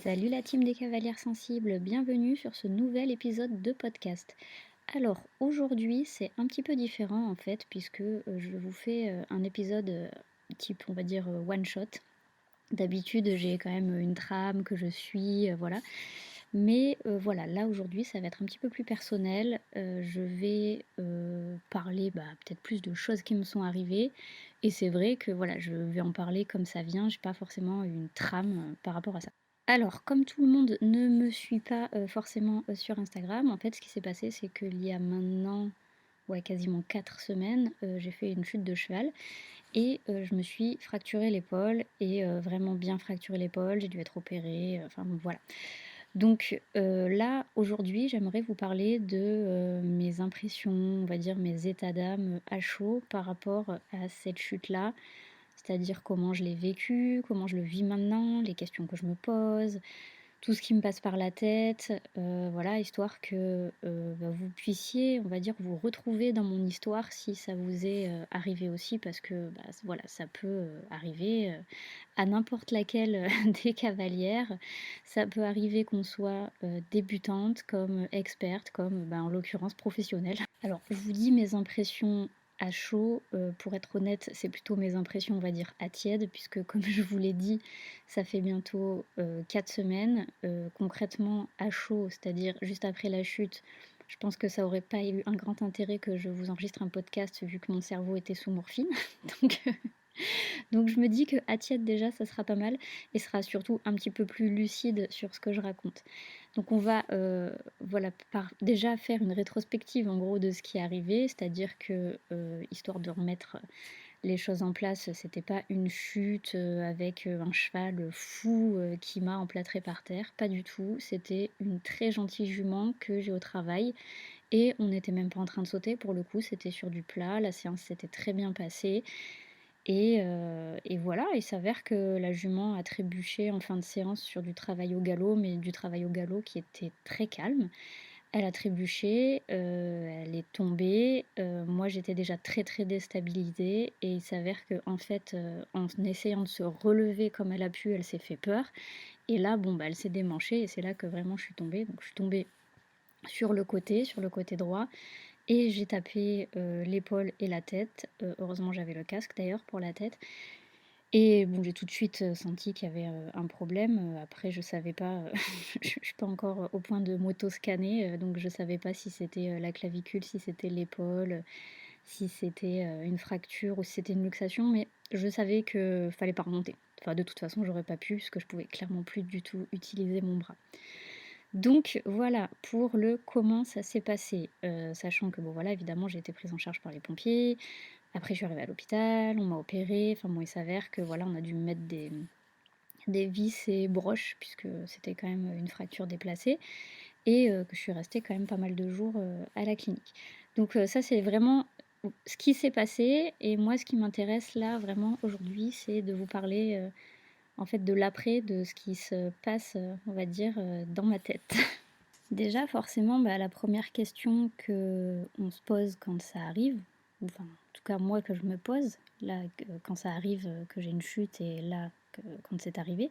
Salut la team des cavalières sensibles, bienvenue sur ce nouvel épisode de podcast. Alors aujourd'hui c'est un petit peu différent en fait puisque je vous fais un épisode type on va dire one shot. D'habitude j'ai quand même une trame que je suis, voilà. Mais voilà, là aujourd'hui ça va être un petit peu plus personnel. Je vais parler peut-être plus de choses qui me sont arrivées. Et c'est vrai que voilà, je vais en parler comme ça vient, j'ai pas forcément une trame par rapport à ça. Alors, comme tout le monde ne me suit pas forcément sur Instagram, en fait, ce qui s'est passé, c'est qu'il y a maintenant, ouais, quasiment 4 semaines, j'ai fait une chute de cheval et je me suis fracturé l'épaule et vraiment bien fracturé l'épaule. J'ai dû être opérée, enfin bon, voilà. Donc là, aujourd'hui, j'aimerais vous parler de mes impressions, on va dire mes états d'âme à chaud par rapport à cette chute-là. C'est-à-dire comment je l'ai vécu, comment je le vis maintenant, les questions que je me pose, tout ce qui me passe par la tête, voilà, histoire que, vous puissiez, on va dire, vous retrouver dans mon histoire si ça vous est, arrivé aussi parce que, voilà, ça peut, arriver, à n'importe laquelle, des cavalières. Ça peut arriver qu'on soit, débutante comme experte, comme, en l'occurrence professionnelle. Alors je vous dis mes impressions à chaud, pour être honnête, c'est plutôt mes impressions, on va dire, à tiède puisque comme je vous l'ai dit, ça fait bientôt, 4 semaines. Concrètement à chaud, c'est-à-dire juste après la chute, je pense que ça aurait pas eu un grand intérêt que je vous enregistre un podcast vu que mon cerveau était sous morphine. Donc donc je me dis que à tiède déjà ça sera pas mal et sera surtout un petit peu plus lucide sur ce que je raconte. Donc on va, voilà, déjà faire une rétrospective en gros de ce qui est arrivé, c'est-à-dire que, histoire de remettre les choses en place, c'était pas une chute, avec, un cheval, fou, qui m'a emplâtrée par terre, pas du tout. C'était une très gentille jument que j'ai au travail et on n'était même pas en train de sauter pour le coup, c'était sur du plat. La séance s'était très bien passée et voilà, il s'avère que la jument a trébuché en fin de séance sur du travail au galop, mais du travail au galop qui était très calme. Elle a trébuché, elle est tombée, moi j'étais déjà très, très déstabilisée et il s'avère qu'en fait, en essayant de se relever comme elle a pu, elle s'est fait peur et là, bon, elle s'est démanchée et c'est là que vraiment je suis tombée. Donc je suis tombée sur le côté droit et j'ai tapé, l'épaule et la tête. Heureusement j'avais le casque d'ailleurs pour la tête et bon, j'ai tout de suite, senti qu'il y avait, un problème, après je savais pas, je suis pas encore, au point de m'auto-scanner, donc je savais pas si c'était, la clavicule, si c'était l'épaule, si c'était, une fracture ou si c'était une luxation, mais je savais que fallait pas remonter. Enfin, de toute façon, j'aurais pas pu puisque je pouvais clairement plus du tout utiliser mon bras. Donc voilà pour le comment ça s'est passé, sachant que bon voilà, évidemment, j'ai été prise en charge par les pompiers. Après je suis arrivée à l'hôpital, on m'a opérée, enfin bon, il s'avère que voilà, on a dû me mettre des vis et broches puisque c'était quand même une fracture déplacée et que je suis restée quand même pas mal de jours, à la clinique. Donc ça, c'est vraiment ce qui s'est passé et moi, ce qui m'intéresse là, vraiment aujourd'hui, c'est de vous parler, en fait, de l'après, de ce qui se passe, on va dire, dans ma tête. Déjà, forcément, la première question qu'on se pose quand ça arrive, ou enfin, en tout cas moi que je me pose, là, quand ça arrive, que j'ai une chute et là, quand c'est arrivé,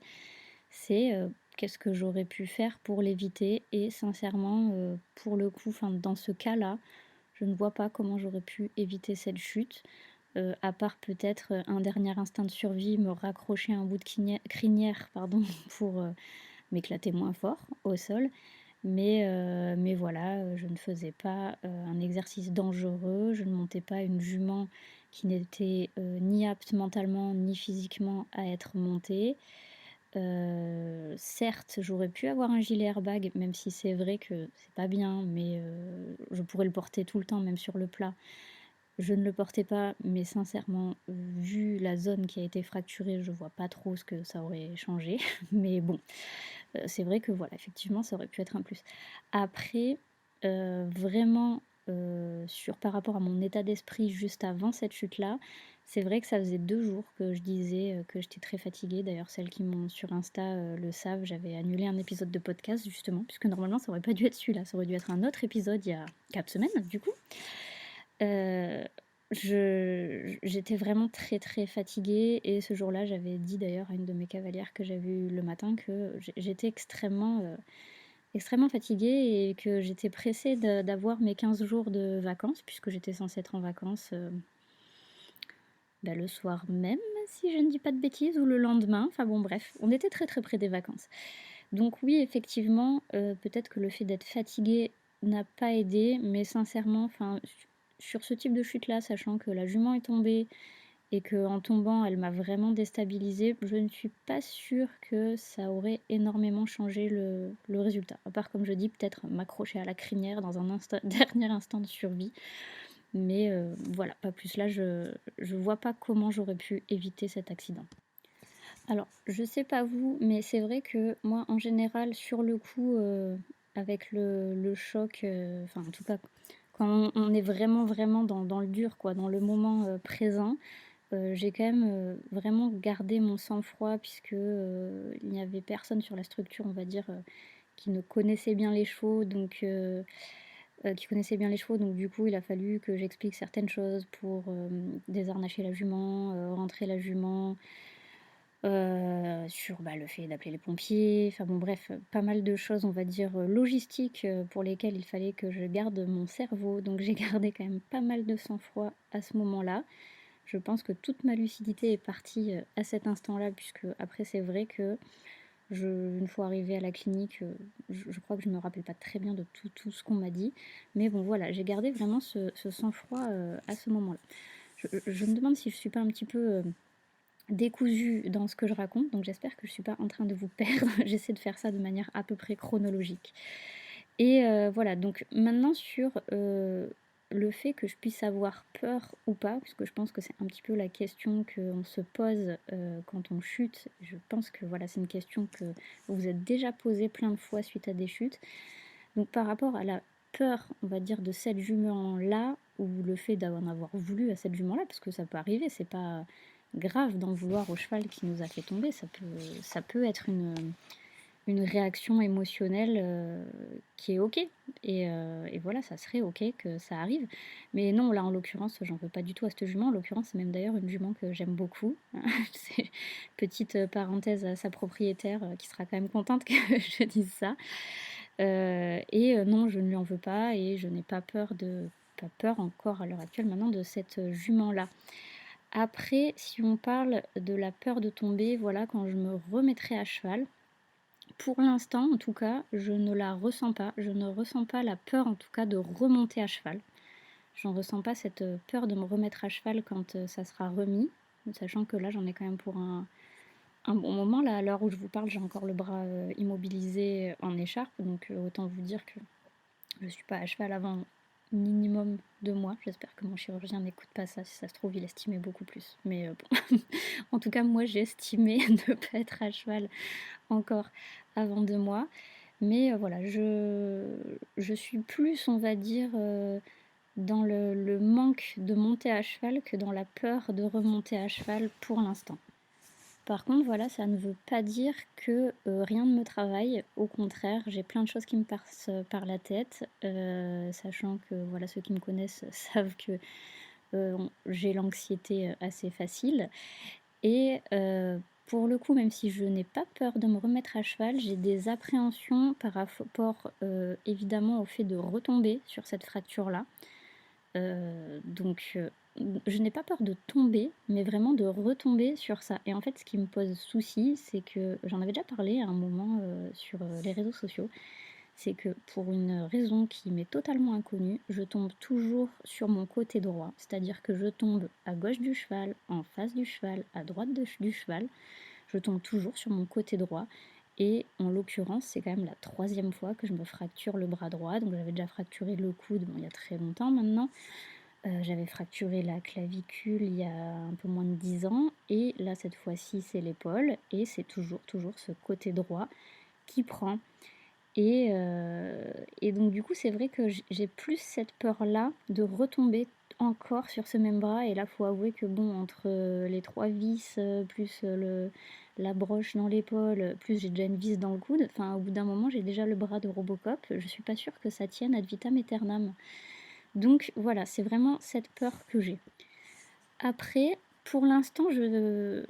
c'est qu'est-ce que j'aurais pu faire pour l'éviter et sincèrement, pour le coup, enfin, dans ce cas-là, je ne vois pas comment j'aurais pu éviter cette chute, à part peut-être un dernier instinct de survie, me raccrocher à un bout de crinière pardon, pour m'éclater moins fort au sol. Mais voilà, je ne faisais pas, un exercice dangereux, je ne montais pas une jument qui n'était, ni apte mentalement ni physiquement à être montée. Certes, j'aurais pu avoir un gilet airbag, même si c'est vrai que c'est pas bien, mais je pourrais le porter tout le temps, même sur le plat. Je ne le portais pas, mais sincèrement, vu la zone qui a été fracturée, je vois pas trop ce que ça aurait changé. Mais bon, c'est vrai que voilà, effectivement, ça aurait pu être un plus. Après, vraiment, par rapport à mon état d'esprit juste avant cette chute-là, c'est vrai que ça faisait 2 jours que je disais, que j'étais très fatiguée. D'ailleurs, celles qui m'ont sur Insta, le savent, j'avais annulé un épisode de podcast justement, puisque normalement ça aurait pas dû être celui-là, ça aurait dû être un autre épisode il y a 4 semaines du coup. Heu, J'étais vraiment très, très fatiguée et ce jour-là, j'avais dit d'ailleurs à une de mes cavalières que j'avais eue le matin que j'étais extrêmement fatiguée et que j'étais pressée d'avoir mes 15 jours de vacances puisque j'étais censée être en vacances, le soir même, si je ne dis pas de bêtises, ou le lendemain. Enfin bon, bref, on était très, très près des vacances. Donc oui, effectivement, peut-être que le fait d'être fatiguée n'a pas aidé, mais sincèrement, enfin, sur ce type de chute-là, sachant que la jument est tombée et qu'en tombant, elle m'a vraiment déstabilisée, je ne suis pas sûre que ça aurait énormément changé le résultat. À part, comme je dis, peut-être m'accrocher à la crinière dans un dernier instant de survie. Mais voilà, pas plus. Là, je vois pas comment j'aurais pu éviter cet accident. Alors, je sais pas vous, mais c'est vrai que moi, en général, sur le coup, avec le choc, enfin, en tout cas, quand on est vraiment, vraiment dans le dur, quoi, dans le moment présent, j'ai quand même vraiment gardé mon sang-froid, puisque il n'y avait personne sur la structure, on va dire, qui ne connaissait bien les chevaux, donc qui connaissait bien les chevaux, donc du coup, il a fallu que j'explique certaines choses pour désharnacher la jument, rentrer la jument, sur le fait d'appeler les pompiers, enfin bon bref, pas mal de choses on va dire, logistiques, pour lesquelles il fallait que je garde mon cerveau. Donc j'ai gardé quand même pas mal de sang-froid à ce moment-là. Je pense que toute ma lucidité est partie, à cet instant-là, puisque après c'est vrai que une fois arrivée à la clinique, je crois que je me rappelle pas très bien de tout ce qu'on m'a dit. Mais bon voilà, j'ai gardé vraiment ce sang-froid, à ce moment-là. Je me demande si je suis pas un petit peu, décousue dans ce que je raconte, donc j'espère que je ne suis pas en train de vous perdre. J'essaie de faire ça de manière à peu près chronologique. Et voilà, donc maintenant sur le fait que je puisse avoir peur ou pas, puisque je pense que c'est un petit peu la question qu'on se pose quand on chute. Je pense que voilà, c'est une question que vous vous êtes déjà posée plein de fois suite à des chutes. Donc par rapport à la peur, on va dire, de cette jument-là, ou le fait d'en avoir voulu à cette jument-là, parce que ça peut arriver, c'est pas grave d'en vouloir au cheval qui nous a fait tomber, ça peut être une réaction émotionnelle qui est ok. Et voilà, ça serait ok que ça arrive. Mais non, là en l'occurrence, j'en veux pas du tout à cette jument. En l'occurrence, c'est même d'ailleurs une jument que j'aime beaucoup. C'est petite parenthèse à sa propriétaire qui sera quand même contente que je dise ça. Et non, je ne lui en veux pas et je n'ai pas peur encore à l'heure actuelle maintenant de cette jument-là. Après, si on parle de la peur de tomber, voilà, quand je me remettrai à cheval, pour l'instant, en tout cas, je ne la ressens pas. Je ne ressens pas la peur, en tout cas, de remonter à cheval. J'en ressens pas cette peur de me remettre à cheval quand ça sera remis, sachant que là, j'en ai quand même pour un bon moment. Là, à l'heure où je vous parle, j'ai encore le bras immobilisé en écharpe, donc autant vous dire que je suis pas à cheval avant minimum 2 mois. J'espère que mon chirurgien n'écoute pas ça. Si ça se trouve, il estimait beaucoup plus. Mais bon, en tout cas, moi, j'ai estimé ne pas être à cheval encore avant 2 mois. Mais voilà, je suis plus, on va dire, dans le manque de monter à cheval que dans la peur de remonter à cheval pour l'instant. Par contre, voilà, ça ne veut pas dire que rien ne me travaille. Au contraire, j'ai plein de choses qui me passent par la tête, sachant que voilà, ceux qui me connaissent savent que j'ai l'anxiété assez facile. Et pour le coup, même si je n'ai pas peur de me remettre à cheval, j'ai des appréhensions par rapport évidemment au fait de retomber sur cette fracture-là. Donc je n'ai pas peur de tomber, mais vraiment de retomber sur ça. Et en fait, ce qui me pose souci, c'est que j'en avais déjà parlé à un moment sur les réseaux sociaux, c'est que pour une raison qui m'est totalement inconnue, je tombe toujours sur mon côté droit. C'est-à-dire que je tombe à gauche du cheval, en face du cheval, à droite du cheval. Je tombe toujours sur mon côté droit. Et en l'occurrence, c'est quand même la troisième fois que je me fracture le bras droit. Donc j'avais déjà fracturé le coude, bon, il y a très longtemps maintenant. J'avais fracturé la clavicule il y a un peu moins de 10 ans. Et là, cette fois-ci, c'est l'épaule. Et c'est toujours ce côté droit qui prend. Et donc du coup, c'est vrai que j'ai plus cette peur-là de retomber encore sur ce même bras. Et là, faut avouer que bon, entre les 3 vis, plus la broche dans l'épaule, plus j'ai déjà une vis dans le coude, enfin au bout d'un moment, j'ai déjà le bras de Robocop. Je suis pas sûre que ça tienne ad vitam aeternam. Donc voilà, c'est vraiment cette peur que j'ai. Après, pour l'instant, je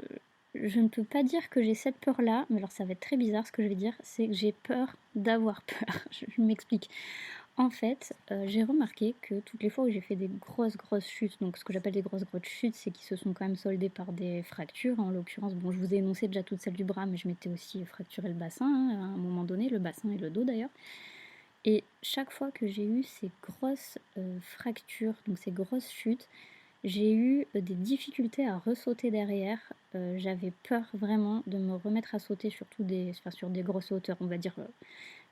ne peux pas dire que j'ai cette peur-là, mais alors ça va être très bizarre ce que je vais dire, c'est que j'ai peur d'avoir peur. Je m'explique. En fait, j'ai remarqué que toutes les fois où j'ai fait des grosses chutes, donc ce que j'appelle des grosses chutes, c'est qui se sont quand même soldées par des fractures. En l'occurrence, bon, je vous ai énoncé déjà toutes celles du bras, mais je m'étais aussi fracturé le bassin, hein, à un moment donné, le bassin et le dos d'ailleurs. Et chaque fois que j'ai eu ces grosses fractures, donc ces grosses chutes, j'ai eu des difficultés à ressauter derrière. J'avais peur vraiment de me remettre à sauter sur des grosses hauteurs, on va dire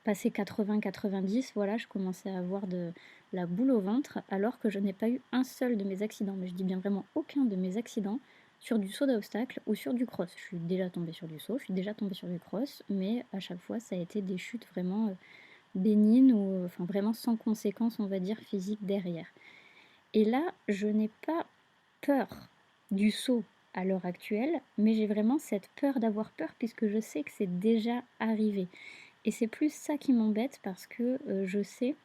passé 80-90, voilà, je commençais à avoir de la boule au ventre, alors que je n'ai pas eu un seul de mes accidents, mais je dis bien vraiment aucun de mes accidents sur du saut d'obstacle ou sur du cross. Je suis déjà tombée sur du saut, je suis déjà tombée sur du cross, mais à chaque fois ça a été des chutes vraiment bénignes ou enfin vraiment sans conséquences, on va dire, physiques derrière. Et là, je n'ai pas peur du saut à l'heure actuelle, mais j'ai vraiment cette peur d'avoir peur puisque je sais que c'est déjà arrivé. Et c'est plus ça qui m'embête parce que je sais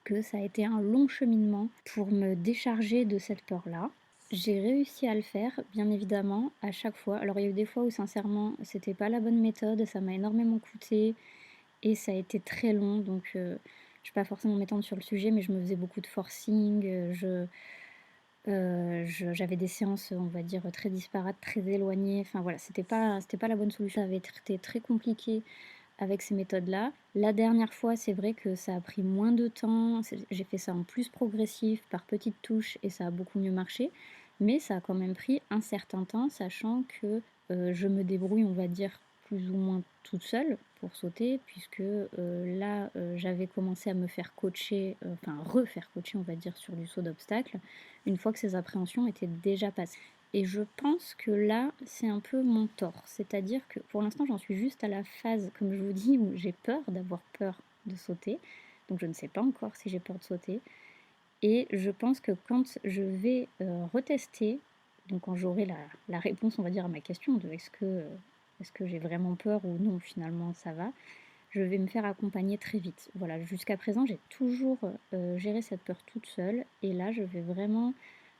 que ça a été un long cheminement pour me décharger de cette peur-là. J'ai réussi à le faire, bien évidemment, à chaque fois. Alors il y a eu des fois où sincèrement c'était pas la bonne méthode, ça m'a énormément coûté et ça a été très long, donc je vais pas forcément m'étendre sur le sujet, mais je me faisais beaucoup de forcing, j'avais des séances, on va dire, très disparates, très éloignées. Enfin voilà, c'était pas la bonne solution. Ça avait été très compliqué avec ces méthodes-là. La dernière fois, c'est vrai que ça a pris moins de temps. J'ai fait ça en plus progressif, par petites touches, et ça a beaucoup mieux marché. Mais ça a quand même pris un certain temps, sachant que je me débrouille, on va dire, plus ou moins toute seule pour sauter, puisque là, j'avais commencé à me faire coacher, enfin refaire coacher, on va dire, sur du saut d'obstacle, une fois que ces appréhensions étaient déjà passées. Et je pense que là, c'est un peu mon tort. C'est-à-dire que pour l'instant, j'en suis juste à la phase, comme je vous dis, où j'ai peur d'avoir peur de sauter. Donc je ne sais pas encore si j'ai peur de sauter. Et je pense que quand je vais retester, donc quand j'aurai la réponse, on va dire, à ma question de est-ce que j'ai vraiment peur ou non, finalement ça va, je vais me faire accompagner très vite. Voilà, jusqu'à présent, j'ai toujours géré cette peur toute seule. Et là, je vais vraiment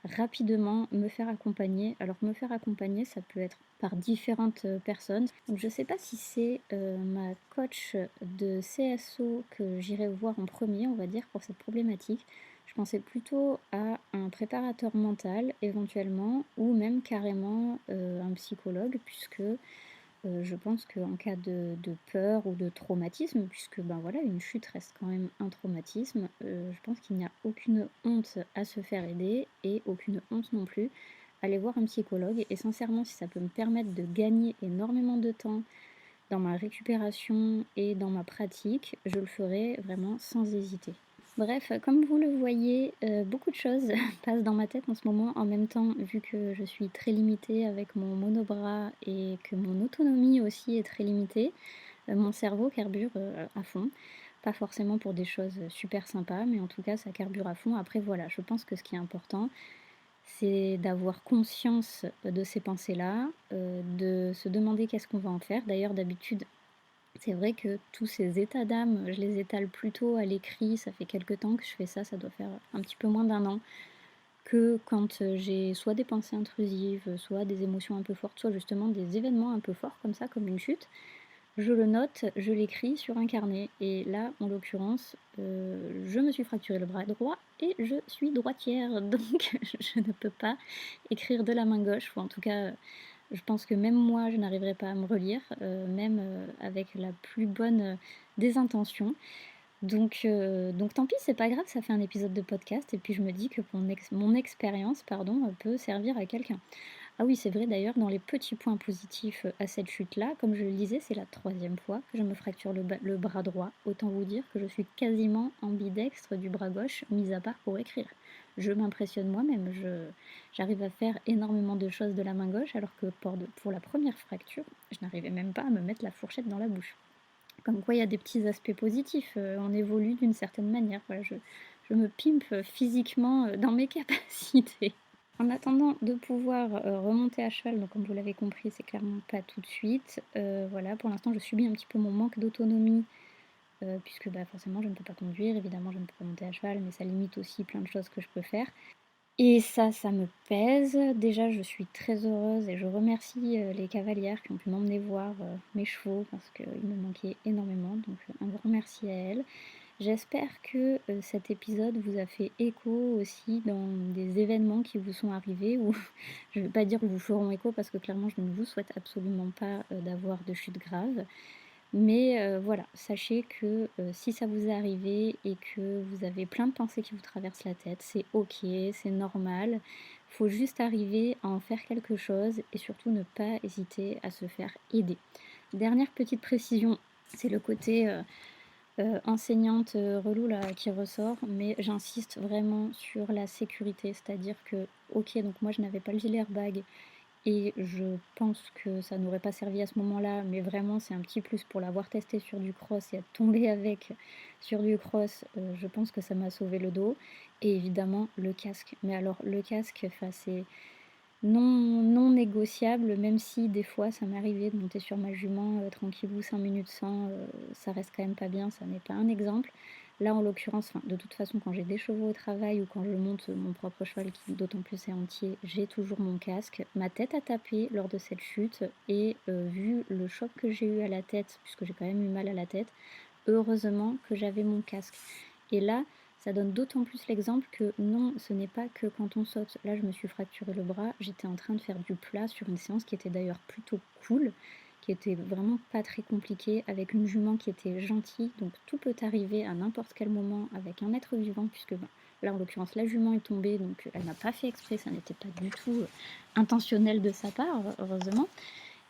rapidement me faire accompagner. Alors, me faire accompagner, ça peut être par différentes personnes. Donc, je ne sais pas si c'est ma coach de CSO que j'irai voir en premier, on va dire, pour cette problématique. Je pensais plutôt à un préparateur mental, éventuellement, ou même carrément un psychologue, puisque je pense qu'en cas de peur ou de traumatisme, puisque ben voilà, une chute reste quand même un traumatisme, je pense qu'il n'y a aucune honte à se faire aider et aucune honte non plus à aller voir un psychologue. Et sincèrement, si ça peut me permettre de gagner énormément de temps dans ma récupération et dans ma pratique, je le ferai vraiment sans hésiter. Bref, comme vous le voyez, beaucoup de choses passent dans ma tête en ce moment. En même temps, vu que je suis très limitée avec mon monobras et que mon autonomie aussi est très limitée, mon cerveau carbure, à fond. Pas forcément pour des choses super sympas, mais en tout cas ça carbure à fond. Après voilà, je pense que ce qui est important, c'est d'avoir conscience de ces pensées-là, de se demander qu'est-ce qu'on va en faire. D'ailleurs d'habitude, c'est vrai que tous ces états d'âme, je les étale plutôt à l'écrit. Ça fait quelque temps que je fais ça, ça doit faire un petit peu moins d'un an, que quand j'ai soit des pensées intrusives, soit des émotions un peu fortes, soit justement des événements un peu forts comme ça, comme une chute. Je le note, je l'écris sur un carnet. Et là, en l'occurrence, je me suis fracturé le bras droit et je suis droitière. Donc je ne peux pas écrire de la main gauche, ou en tout cas je pense que même moi, je n'arriverai pas à me relire, même avec la plus bonne des intentions. Donc tant pis, c'est pas grave, ça fait un épisode de podcast. Et puis je me dis que mon expérience pardon, peut servir à quelqu'un. Ah oui, c'est vrai d'ailleurs, dans les petits points positifs à cette chute-là, comme je le disais, c'est la troisième fois que je me fracture le bras droit. Autant vous dire que je suis quasiment ambidextre du bras gauche, mis à part pour écrire. Je m'impressionne moi-même, j'arrive à faire énormément de choses de la main gauche, alors que pour la première fracture, je n'arrivais même pas à me mettre la fourchette dans la bouche. Comme quoi il y a des petits aspects positifs, on évolue d'une certaine manière. Voilà, je me pimpe physiquement dans mes capacités. En attendant de pouvoir remonter à cheval, donc comme vous l'avez compris, c'est clairement pas tout de suite. Voilà, pour l'instant, je subis un petit peu mon manque d'autonomie puisque, bah, forcément je ne peux pas conduire, évidemment je ne peux pas monter à cheval, mais ça limite aussi plein de choses que je peux faire. Et ça me pèse. Déjà, je suis très heureuse et je remercie, les cavalières qui ont pu m'emmener voir, mes chevaux parce qu'ils me manquaient énormément, donc un grand merci à elles. J'espère que, cet épisode vous a fait écho aussi dans des événements qui vous sont arrivés ou je ne vais pas dire vous feront écho parce que clairement je ne vous souhaite absolument pas, d'avoir de chute grave. Mais voilà, sachez que, si ça vous est arrivé et que vous avez plein de pensées qui vous traversent la tête, c'est OK, c'est normal. Faut juste arriver à en faire quelque chose et surtout ne pas hésiter à se faire aider. Dernière petite précision, c'est le côté, enseignante, relou là qui ressort, mais j'insiste vraiment sur la sécurité. C'est-à-dire que, OK, donc moi je n'avais pas le gilet airbag et je pense que ça n'aurait pas servi à ce moment-là, mais vraiment c'est un petit plus pour l'avoir testé sur du cross et être tombée avec sur du cross, je pense que ça m'a sauvé le dos et évidemment le casque. Mais alors le casque, enfin c'est non négociable, même si des fois ça m'est arrivé de monter sur ma jument, tranquillou 5 minutes sans, ça reste quand même pas bien, ça n'est pas un exemple. Là, en l'occurrence, enfin, de toute façon, quand j'ai des chevaux au travail ou quand je monte, mon propre cheval qui d'autant plus est entier, j'ai toujours mon casque. Ma tête a tapé lors de cette chute et vu le choc que j'ai eu à la tête, puisque j'ai quand même eu mal à la tête, heureusement que j'avais mon casque. Et là, ça donne d'autant plus l'exemple que non, ce n'est pas que quand on saute. Là, je me suis fracturé le bras, j'étais en train de faire du plat sur une séance qui était d'ailleurs plutôt cool, qui était vraiment pas très compliquée, avec une jument qui était gentille. Donc tout peut arriver à n'importe quel moment avec un être vivant, puisque ben, là, en l'occurrence, la jument est tombée, donc elle n'a pas fait exprès, ça n'était pas du tout intentionnel de sa part, heureusement.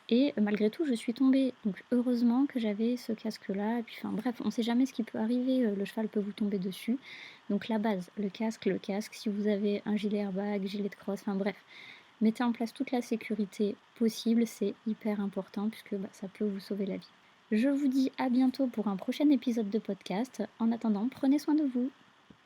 Et malgré tout, je suis tombée. Donc heureusement que j'avais ce casque-là. Et puis enfin bref, on ne sait jamais ce qui peut arriver. Le cheval peut vous tomber dessus. Donc la base, le casque, le casque. Si vous avez un gilet airbag, gilet de cross, enfin bref, mettez en place toute la sécurité possible. C'est hyper important puisque bah, ça peut vous sauver la vie. Je vous dis à bientôt pour un prochain épisode de podcast. En attendant, prenez soin de vous.